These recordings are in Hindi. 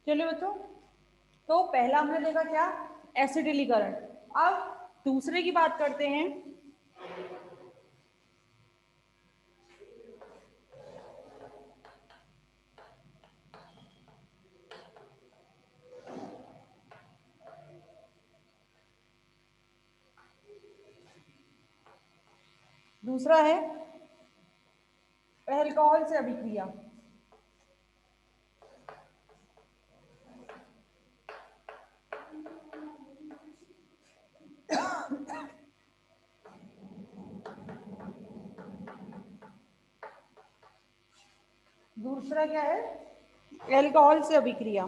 चलिए बच्चों, तो पहला हमने देखा क्या, एसिटिलीकरण। अब दूसरे की बात करते हैं। दूसरा है अल्कोहल से अभिक्रिया। दूसरा क्या है, अल्कोहल से अभिक्रिया।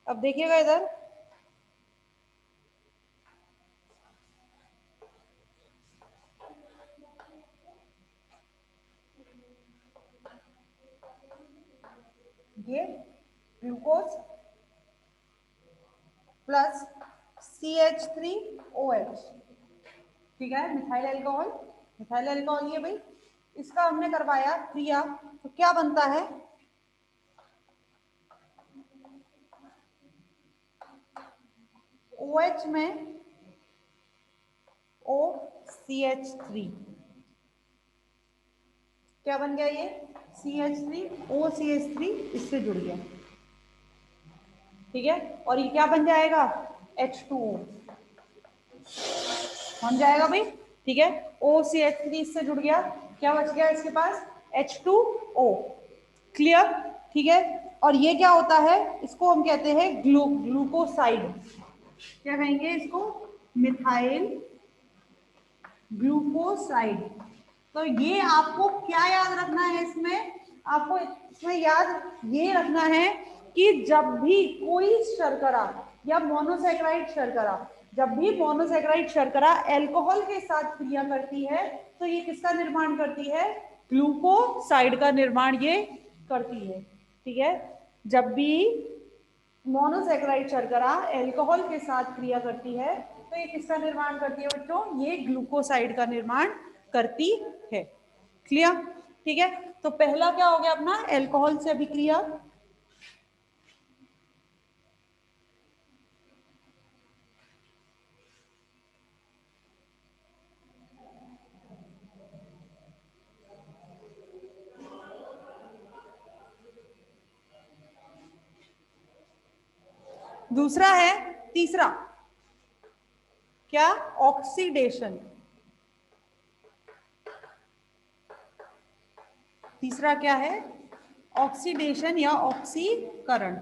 अब देखिएगा इधर, ये ग्लूकोज प्लस CH3OH, ठीक है, मिथाइल अल्कोहल। मिथाइल अल्कोहल ये भाई, इसका हमने करवाया क्रिया, तो क्या बनता है, OH में OCH3, क्या बन गया ये, CH3 OCH3 इससे जुड़ गया, ठीक है। और ये क्या बन जाएगा, H2O बन जाएगा भाई, ठीक है। OCH3 इससे जुड़ गया, क्या बच गया इसके पास, H2O। क्लियर, ठीक है। और ये क्या होता है, इसको हम कहते हैं ग्लूकोसाइड। क्या कहेंगे इसको, मिथाइल ग्लूकोसाइड। तो ये आपको क्या याद रखना है इसमें, आपको इसमें याद ये रखना है कि जब भी कोई शर्करा या मोनोसैकेराइड शर्करा, जब भी मोनोसैकेराइड शर्करा अल्कोहल के साथ क्रिया करती है, तो ये किसका निर्माण करती है, ग्लूकोसाइड का निर्माण ये करती है, ठीक है। जब भी मोनोसैकेराइड शर्करा अल्कोहल के साथ क्रिया करती है, तो ये किसका निर्माण करती है बच्चों, ये ग्लूकोसाइड का निर्माण करती है। क्लियर, ठीक है। तो पहला क्या हो गया अपना, अल्कोहल से अभिक्रिया। दूसरा है, तीसरा क्या, ऑक्सीडेशन। तीसरा क्या है, ऑक्सीडेशन या ऑक्सीकरण,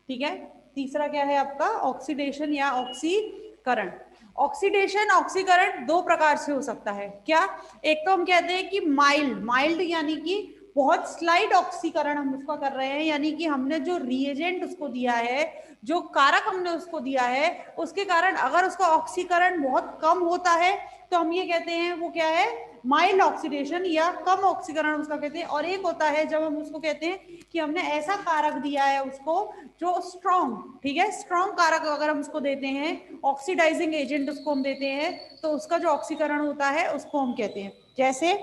ठीक है। तीसरा क्या है आपका, ऑक्सीडेशन या ऑक्सीकरण। ऑक्सीडेशन ऑक्सीकरण दो प्रकार से हो सकता है, क्या, एक तो हम कहते हैं कि माइल्ड, माइल्ड यानी कि बहुत स्लाइड ऑक्सीकरण हम उसका कर रहे हैं, यानी कि हमने जो रिएजेंट उसको दिया है, जो कारक हमने उसको दिया है, उसके कारण अगर उसका ऑक्सीकरण बहुत कम होता है, तो हम ये कहते हैं वो क्या है, माइल्ड ऑक्सीडेशन या कम ऑक्सीकरण उसका कहते हैं। और एक होता है जब हम उसको कहते हैं कि हमने ऐसा कारक दिया है उसको जो स्ट्रॉन्ग, ठीक है, स्ट्रॉन्ग कारक अगर हम उसको देते हैं, ऑक्सीडाइजिंग एजेंट उसको हम देते हैं, तो उसका जो ऑक्सीकरण होता है उसको हम कहते हैं, जैसे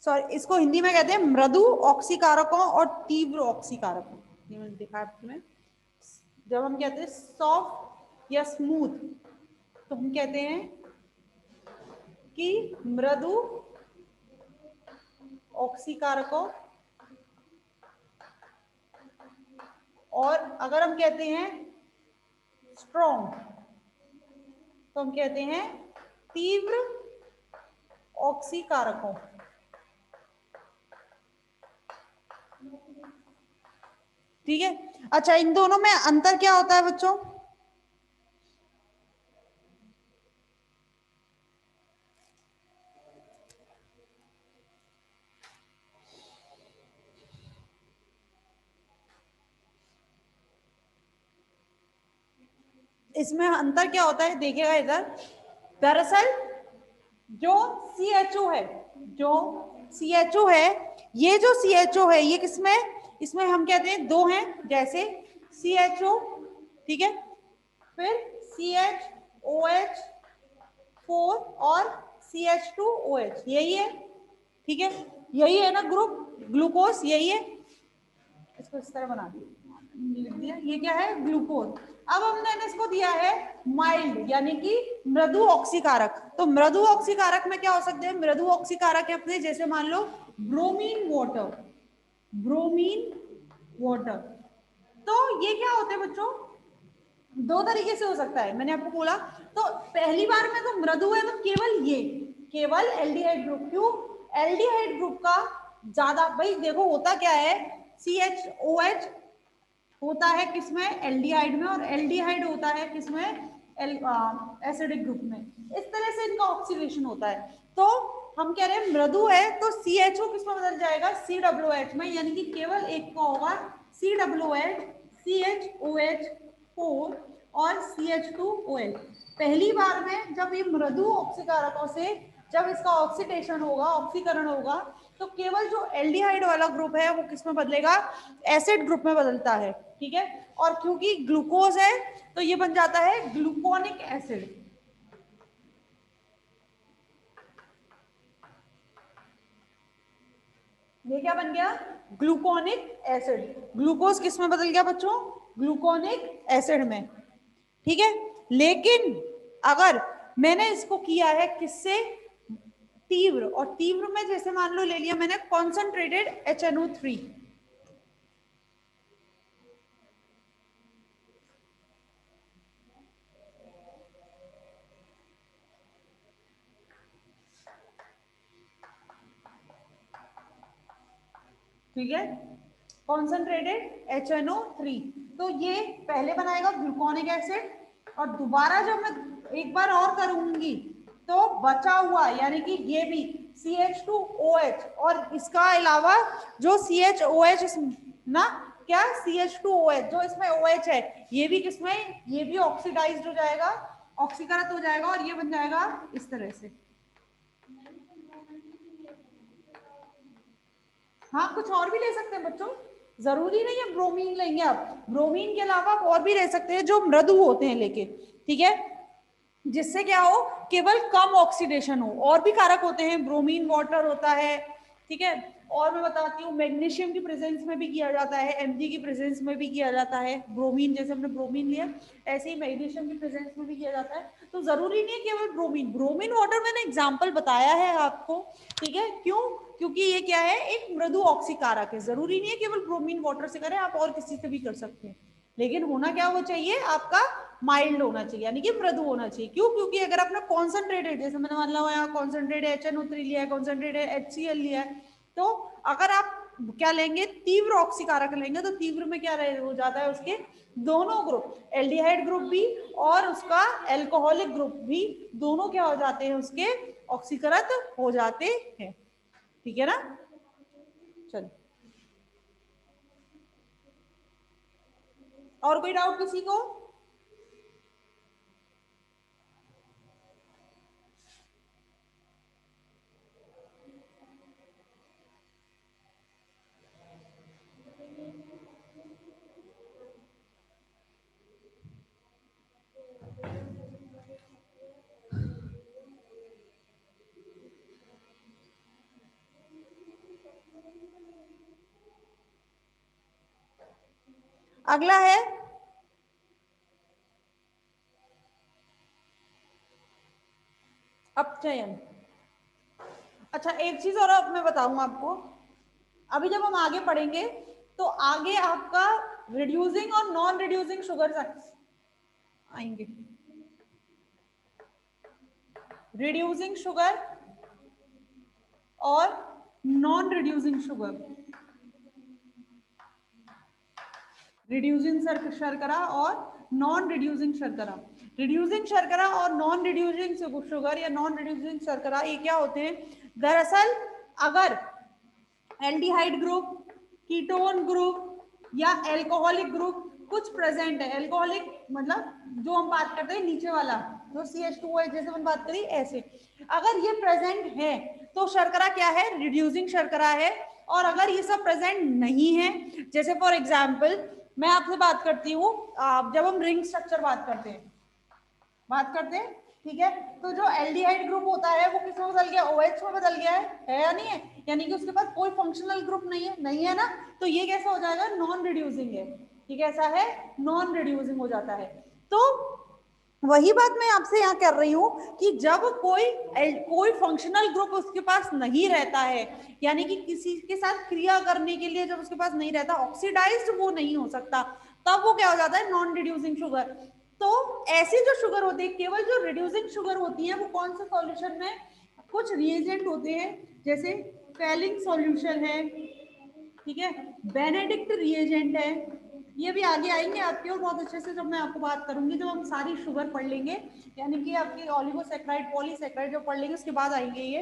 सॉरी, इसको हिंदी में कहते हैं मृदु ऑक्सीकारकों और तीव्र ऑक्सीकारकों। ये मैंने दिखा तुम्हें, जब हम कहते हैं सॉफ्ट या स्मूथ, तो हम कहते हैं कि मृदु ऑक्सीकारकों, और अगर हम कहते हैं स्ट्रॉन्ग, तो हम कहते हैं तीव्र ऑक्सीकारकों, ठीक है। अच्छा, इन दोनों में अंतर क्या होता है बच्चों, इसमें अंतर क्या होता है, देखिएगा इधर, दरअसल जो CHO है, जो CHO है, ये जो CHO है ये किसमें, इसमें हम कहते हैं दो हैं, जैसे CHO, ठीक है, फिर CHOH4 और CH2OH, यही है, ठीक है, यही है ना ग्रुप, ग्लूकोज यही है, इसको इस तरह बना दिया, ये क्या है ग्लूकोज। अब हमने इसको दिया है माइल्ड यानी कि मृदु ऑक्सीकारक। तो मृदु ऑक्सीकारक में क्या हो सकते हैं, मृदु ऑक्सीकारक है अपने जैसे मान लो ब्रोमीन वाटर, ब्रोमीन वाटर। तो ये क्या होते हैं बच्चों, दो तरीके से हो सकता है, मैंने आपको बोला। तो पहली बार में तो मृदु है तो केवल ये, केवल एल्डिहाइड ग्रुप। क्यों, एल्डिहाइड ग्रुप का ज्यादा, भाई देखो होता क्या है, CHOH होता है किसमें, एल्डिहाइड में, और एल्डिहाइड होता है किसमें, एसिडिक ग्रुप में। इस तरह से इनका ऑक्सीडेशन होता है। तो हम कह रहे हैं मृदु है तो CHO किसमें बदल जाएगा, COOH में, यानी कि केवल एक का होगा COOH, CHOH4 और CH2OH। पहली बार में जब ये मृदु ऑक्सीकारकों से जब इसका ऑक्सीडेशन होगा, ऑक्सीकरण होगा, तो केवल जो एल्डिहाइड वाला ग्रुप है वो किसमें बदलेगा, एसिड ग्रुप में बदलता है। ठीक है, और क्योंकि ग्लूकोज है तो ये बन जाता है ग्लूकोनिक एसिड। ये क्या बन गया, ग्लूकोनिक एसिड। ग्लूकोज किस में बदल गया बच्चों, ग्लूकोनिक एसिड में। ठीक है, लेकिन अगर मैंने इसको किया है किससे, तीव्र, और तीव्र में जैसे मान लो ले लिया मैंने कॉन्सेंट्रेटेड HNO3, ठीक है, कॉन्सेंट्रेटेड HNO3। तो ये पहले बनाएगा ग्लूकोनिक एसिड, और दोबारा जब मैं एक बार और करूंगी तो बचा हुआ यानी कि ये भी CH2OH, और इसका अलावा जो CHOH ना, क्या CH2OH जो इसमें OH है, ये भी किसमें, ये भी ऑक्सीडाइज्ड हो जाएगा, ऑक्सीकृत हो जाएगा, और ये बन जाएगा इस तरह से। हाँ, कुछ और भी ले सकते हैं बच्चों, जरूरी नहीं है ब्रोमीन लेंगे आप, ब्रोमीन के अलावा आप और भी ले सकते हैं जो मृदु होते हैं लेके। ठीक है, जिससे क्या हो, केवल कम ऑक्सीडेशन हो। और भी कारक होते हैं, ब्रोमीन वाटर होता है। ठीक है, और मैं बताती हूँ, मैग्नीशियम की प्रेजेंस में भी किया जाता है, Mg की प्रेजेंस में भी किया जाता है। ब्रोमीन जैसे हमने ब्रोमीन लिया, ऐसे ही मैग्नीशियम की प्रेजेंस में भी किया जाता है। तो जरूरी नहीं है केवल ब्रोमीन, ब्रोमीन वाटर मैंने एग्जाम्पल बताया है आपको। ठीक है, क्यों, क्योंकि ये क्या है, एक मृदु ऑक्सीकारक है। जरूरी नहीं है केवल ब्रोमीन वाटर से करें, आप और किसी से भी कर सकते हैं, लेकिन होना क्या वो चाहिए आपका, माइल्ड होना चाहिए, यानी कि मृदु होना चाहिए। क्यों, क्योंकि अगर आपने कॉन्सेंट्रेटेड, जैसे मैंने मान लो यहाँ कॉन्सेंट्रेटेड HNO3 लिया है, कॉन्सेंट्रेटेड HCl लिया है, तो अगर आप क्या लेंगे, तीव्र ऑक्सीकारक लेंगे, तो तीव्र में क्या हो जाता है, उसके दोनों ग्रुप, एल्डिहाइड ग्रुप भी और उसका एल्कोहलिक ग्रुप भी, दोनों क्या हो जाते हैं, उसके ऑक्सीकृत हो जाते हैं। ठीक है ना, चलो और कोई डाउट किसी को। अगला है अपचयन। अच्छा, एक चीज और अब मैं बताऊंगा आपको, अभी जब हम आगे पढ़ेंगे तो आगे आपका रिड्यूसिंग और नॉन रिड्यूसिंग शुगर आएंगे। रिड्यूसिंग शुगर और नॉन रिड्यूसिंग शुगर, रिड्यूसिंग शर्करा और नॉन रिड्यूसिंग शर्करा। रिड्यूसिंग शर्करा और नॉन रिड्यूसिंग शुगर या नॉन रिड्यूसिंग शर्करा, ये क्या होते हैं, दरअसल अगर एल्डिहाइड ग्रुप, कीटोन ग्रुप या एल्कोहलिक ग्रुप कुछ प्रेजेंट है, एल्कोहलिक मतलब जो हम बात करते हैं नीचे वाला जो CH2 है, जैसे हम बात करें ऐसे, अगर ये प्रेजेंट है तो शर्करा क्या है, रिड्यूसिंग शर्करा है। और अगर ये सब प्रेजेंट नहीं है, जैसे फॉर एग्जाम्पल मैं आपसे बात करती हूँ, जब हम रिंग स्ट्रक्चर बात करते हैं ठीक है। तो जो एल्डिहाइड ग्रुप होता है वो किसमें बदल गया, OH में बदल गया है या नहीं है, यानी कि उसके पास कोई फंक्शनल ग्रुप नहीं है, नहीं है ना, तो ये कैसा हो जाएगा, नॉन रिड्यूसिंग है, ये कैसा है, नॉन रिड्यूसिंग हो जाता है। तो वही बात मैं आपसे यहाँ कर रही हूँ कि जब कोई फंक्शनल ग्रुप उसके पास नहीं रहता है, यानी कि किसी के साथ क्रिया करने के लिए जब उसके पास नहीं रहता, ऑक्सीडाइज्ड वो नहीं हो सकता, तब वो क्या हो जाता है, नॉन रिड्यूसिंग शुगर। तो ऐसी जो शुगर होती है, केवल जो रिड्यूसिंग शुगर होती है, वो कौन से सॉल्यूशन में, कुछ रिएजेंट होते हैं, जैसे फेलिंग सॉल्यूशन है, ठीक है, बेनेडिक्ट रिएजेंट है, ये भी आगे आएंगे आपके और बहुत अच्छे से जब मैं आपको बात करूंगी, जब हम सारी शुगर पढ़ लेंगे, यानी कि आपकी ऑलिगोसैकेराइड पॉलीसैकेराइड जब पढ़ लेंगे उसके बाद आएंगे ये।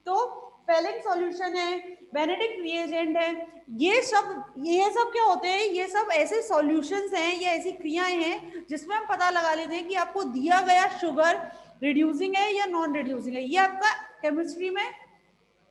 तो फेलिंग सॉल्यूशन है, बेनेडिक्ट रिएजेंट है, ये सब क्या होते हैं, ये सब ऐसे सॉल्यूशंस हैं, ये ऐसी क्रियाएं हैं जिसमें हम पता लगा लेते हैं कि आपको दिया गया शुगर रिड्यूसिंग है या नॉन रिड्यूसिंग है। ये आपका केमिस्ट्री में,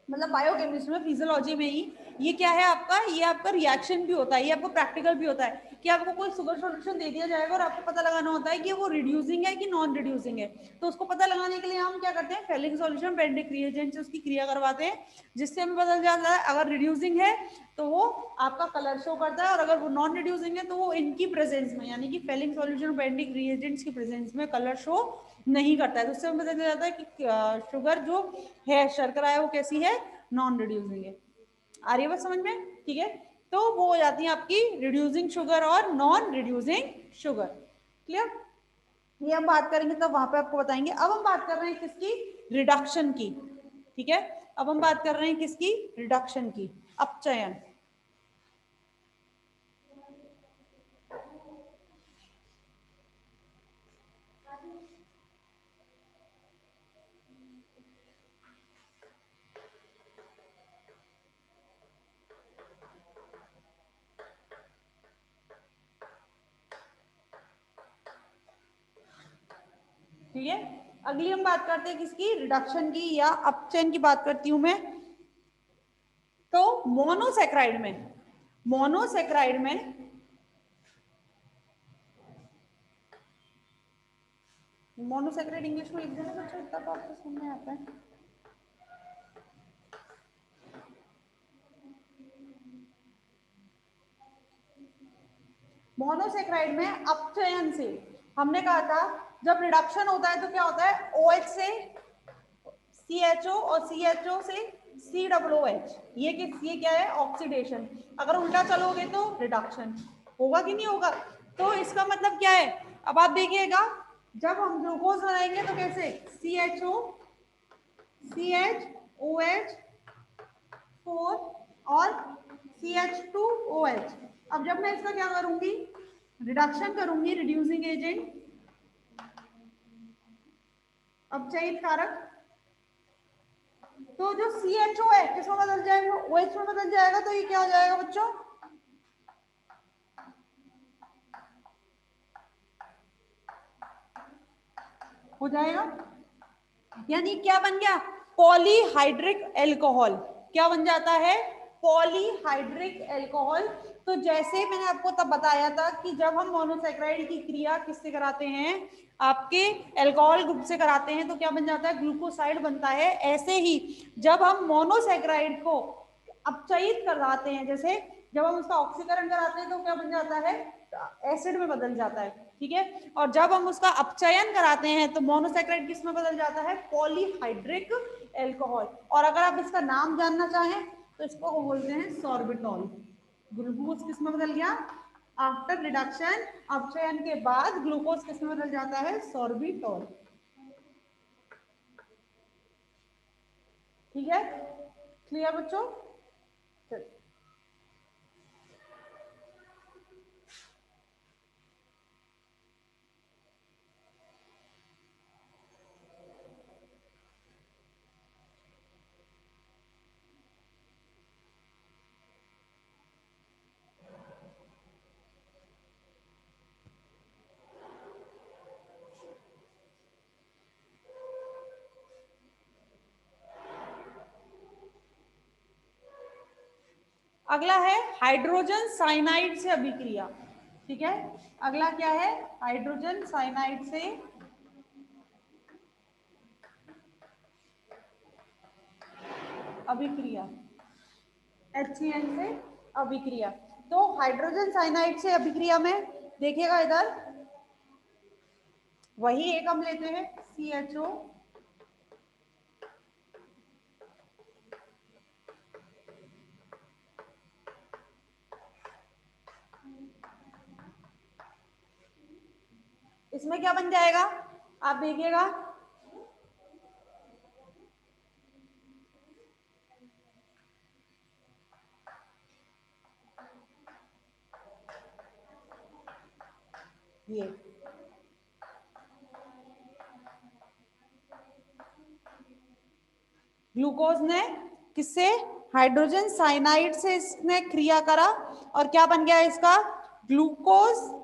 मतलब बायोकेमिस्ट्री में, फिजियोलॉजी में ही ये क्या है आपका, ये आपका रिएक्शन भी होता है, ये आपको प्रैक्टिकल भी होता है कि आपको कोई शुगर सॉल्यूशन दे दिया जाएगा और आपको पता लगाना होता है कि वो रिड्यूसिंग है कि नॉन रिड्यूसिंग है। तो उसको पता लगाने के लिए हम क्या करते हैं, फेलिंग सॉल्यूशन बेनेडिक्ट रिएजेंट से उसकी क्रिया करवाते हैं, जिससे हमें पता जाता है अगर रिड्यूसिंग है तो वो आपका कलर शो करता है, और अगर वो नॉन रिड्यूसिंग है तो वो इनकी प्रेजेंस में, यानी कि फेलिंग सॉल्यूशन बेनेडिक्ट रिएजेंट्स की प्रेजेंस में कलर शो नहीं करता है। तो उससे हमें पता जाता है कि शुगर जो है, शर्करा है, वो कैसी है, नॉन रिड्यूसिंग है। आ रही है बात समझ में, ठीक है। तो वो हो जाती है आपकी रिड्यूसिंग शुगर और नॉन रिड्यूसिंग शुगर। क्लियर, ये हम बात करेंगे तब वहां पे आपको बताएंगे। अब हम बात कर रहे हैं किसकी, रिडक्शन की, ठीक है। अब हम बात कर रहे हैं किसकी, रिडक्शन की, अपचयन। ठीक है, अगली हम बात करते हैं किसकी, रिडक्शन की या अपचयन की बात करती हूं मैं। तो मोनोसेक्राइड में, मोनोसेक्राइड में मोनोसेक्राइड इंग्लिश में लिख देना बच्चों, इतना तो आपको समझ में आता है। मोनोसेक्राइड में अपचयन से, हमने कहा था जब रिडक्शन होता है तो क्या होता है, OH से CHO और CHO से COOH, ये क्या है, ऑक्सीडेशन। अगर उल्टा चलोगे तो रिडक्शन होगा कि नहीं होगा। तो इसका मतलब क्या है, अब आप देखिएगा, जब हम ग्लूकोज बनाएंगे तो कैसे, CHO CHOH 4 और CH2OH। अब जब मैं इसका क्या करूंगी, रिडक्शन करूंगी, रिड्यूसिंग एजेंट, अपचयित कारक, तो जो CHO है किसमें बदल जाएगा, OH में बदल जाएगा। तो ये क्या हो जाएगा बच्चों, हो जाएगा, यानी क्या बन गया, पॉलीहाइड्रिक एल्कोहल। क्या बन जाता है, पॉलीहाइड्रिक एल्कोहल। तो जैसे मैंने आपको तब बताया था कि जब हम मोनोसेक्राइड की क्रिया किससे कराते हैं, आपके अल्कोहल ग्रुप से कराते हैं, तो क्या बन जाता है, ग्लूकोसाइड बनता है। ऐसे ही जब हम मोनोसेक्राइड को अपचयित कराते हैं, जैसे जब हम उसका ऑक्सीकरण कराते हैं तो क्या बन जाता है, एसिड में बदल जाता है, ठीक है। और जब हम उसका अपचयन कराते हैं तो मोनोसेक्राइड किस में बदल जाता है, पॉलीहाइड्रिक एल्कोहल। और अगर आप इसका नाम जानना चाहें तो इसको बोलते हैं सॉर्बिटॉल। ग्लूकोज किस में बदल गया, आफ्टर रिडक्शन, अपचयन के बाद ग्लूकोज किस में बदल जाता है, सॉर्बिटॉल। ठीक है, क्लियर बच्चों। अगला है हाइड्रोजन साइनाइड से अभिक्रिया, ठीक है। अगला क्या है, हाइड्रोजन साइनाइड से अभिक्रिया, HCl से अभिक्रिया। तो हाइड्रोजन साइनाइड से अभिक्रिया में देखिएगा इधर वही एक हम लेते हैं CHO, इसमें क्या बन जाएगा आप देखिएगा, ये ग्लूकोज ने किससे, हाइड्रोजन साइनाइड से इसने क्रिया करा और क्या बन गया इसका, ग्लूकोज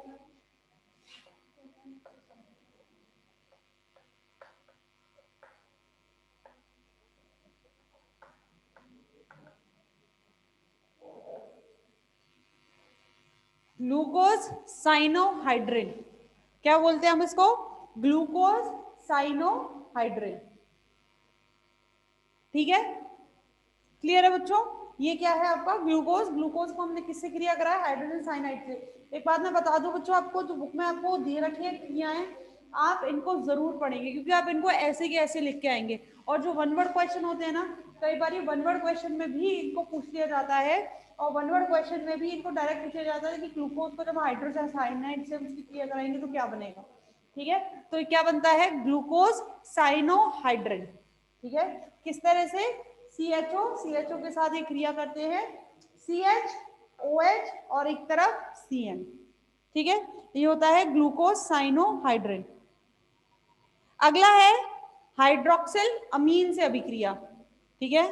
ग्लूकोज साइनोहाइड्रिन। क्या बोलते हैं हम इसको, ग्लूकोज साइनोहाइड्रिन। ठीक है, क्लियर है बच्चों। ये क्या है आपका ग्लूकोज, ग्लूकोज को हमने किससे क्रिया करा है, हाइड्रोजन साइनाइड से। एक बात मैं बता दूं बच्चों आपको, जो बुक में आपको दे रखी है क्रियाएं, आप इनको जरूर पढ़ेंगे क्योंकि आप इनको ऐसे के ऐसे लिख के आएंगे। और जो वन वर्ड क्वेश्चन होते हैं ना, कई बार ये वन वर्ड क्वेश्चन में भी इनको पूछ लिया जाता है, और वन वर्ड क्वेश्चन में भी इनको डायरेक्ट पूछा जाता है कि ग्लूकोज को जब हाइड्रोजन साइनाइड से उसकी क्रिया कराएंगे तो क्या बनेगा। ठीक है, तो क्या बनता है, ग्लूकोज साइनोहाइड्रिन। ठीक है, किस तरह से, CHO के साथ ये क्रिया करते हैं, CHOH और एक तरफ CN। ठीक है, ये होता है ग्लूकोज साइनोहाइड्रिन। अगला है हाइड्रोक्सिल अमीन से अभिक्रिया। ठीक है,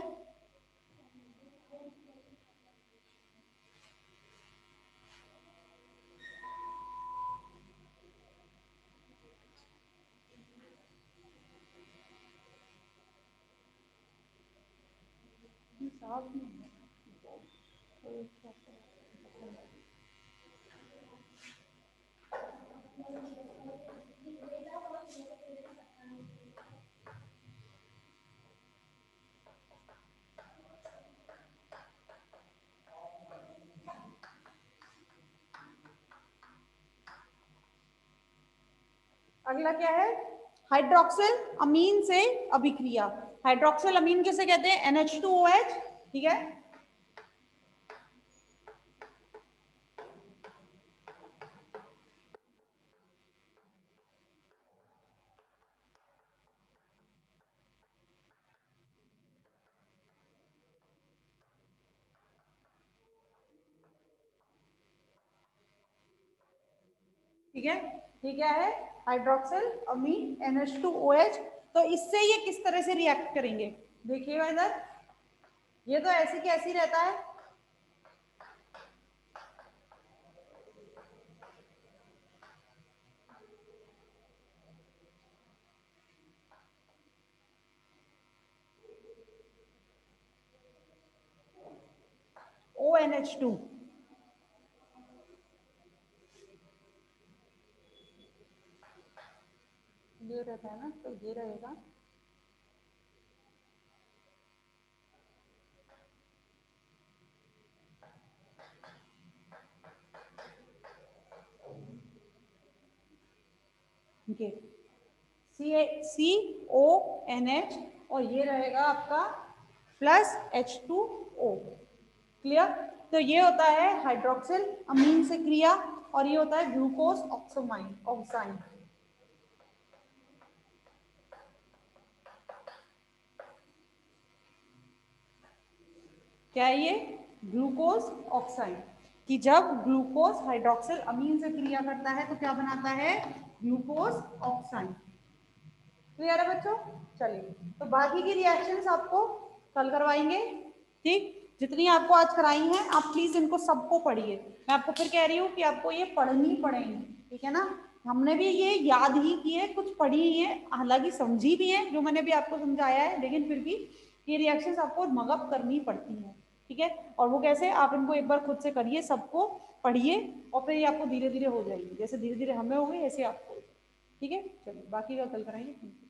अगला क्या है, हाइड्रोक्सिल अमीन से अभिक्रिया। हाइड्रोक्सिल अमीन किसे कहते हैं, NH2OH। ठीक है, ठीक है, ये क्या है, हाइड्रोक्सिल अमीन NH2OH। तो इससे ये किस तरह से रिएक्ट करेंगे, देखिएगा इधर, ये तो ऐसी की ऐसी रहता है, ONH2। ये रहता है ना, तो ये रहेगा, ये CONH और ये रहेगा आपका प्लस H2O। क्लियर, तो ये होता है हाइड्रोक्सिल अमीन से क्रिया, और ये होता है ग्लूकोज ऑक्सोमाइन ऑक्साइन। क्या है ये, ग्लूकोज ऑक्साइन, कि जब ग्लूकोज हाइड्रोक्सिल अमीन से क्रिया करता है तो क्या बनाता है, ग्लूकोज ऑक्साइन। क्लियर है बच्चों, चलिए तो बाकी की रिएक्शंस आपको कल करवाएंगे। ठीक, जितनी आपको आज कराई हैं आप प्लीज इनको सबको पढ़िए। मैं आपको फिर कह रही हूँ कि आपको ये पढ़नी पड़ेंगी, ठीक है ना। हमने भी ये याद ही की है, कुछ पढ़ी ही है, हालांकि समझी भी है जो मैंने भी आपको समझाया है, लेकिन फिर भी ये रिएक्शंस आपको मगअप करनी पड़ती हैं। ठीक है, और वो कैसे, आप इनको एक बार खुद से करिए, सबको पढ़िए, और फिर ये आपको धीरे धीरे हो जाएगी, जैसे धीरे धीरे हमें हो गई ऐसे आपको। ठीक है, चलिए बाकी का कल कराएंगे।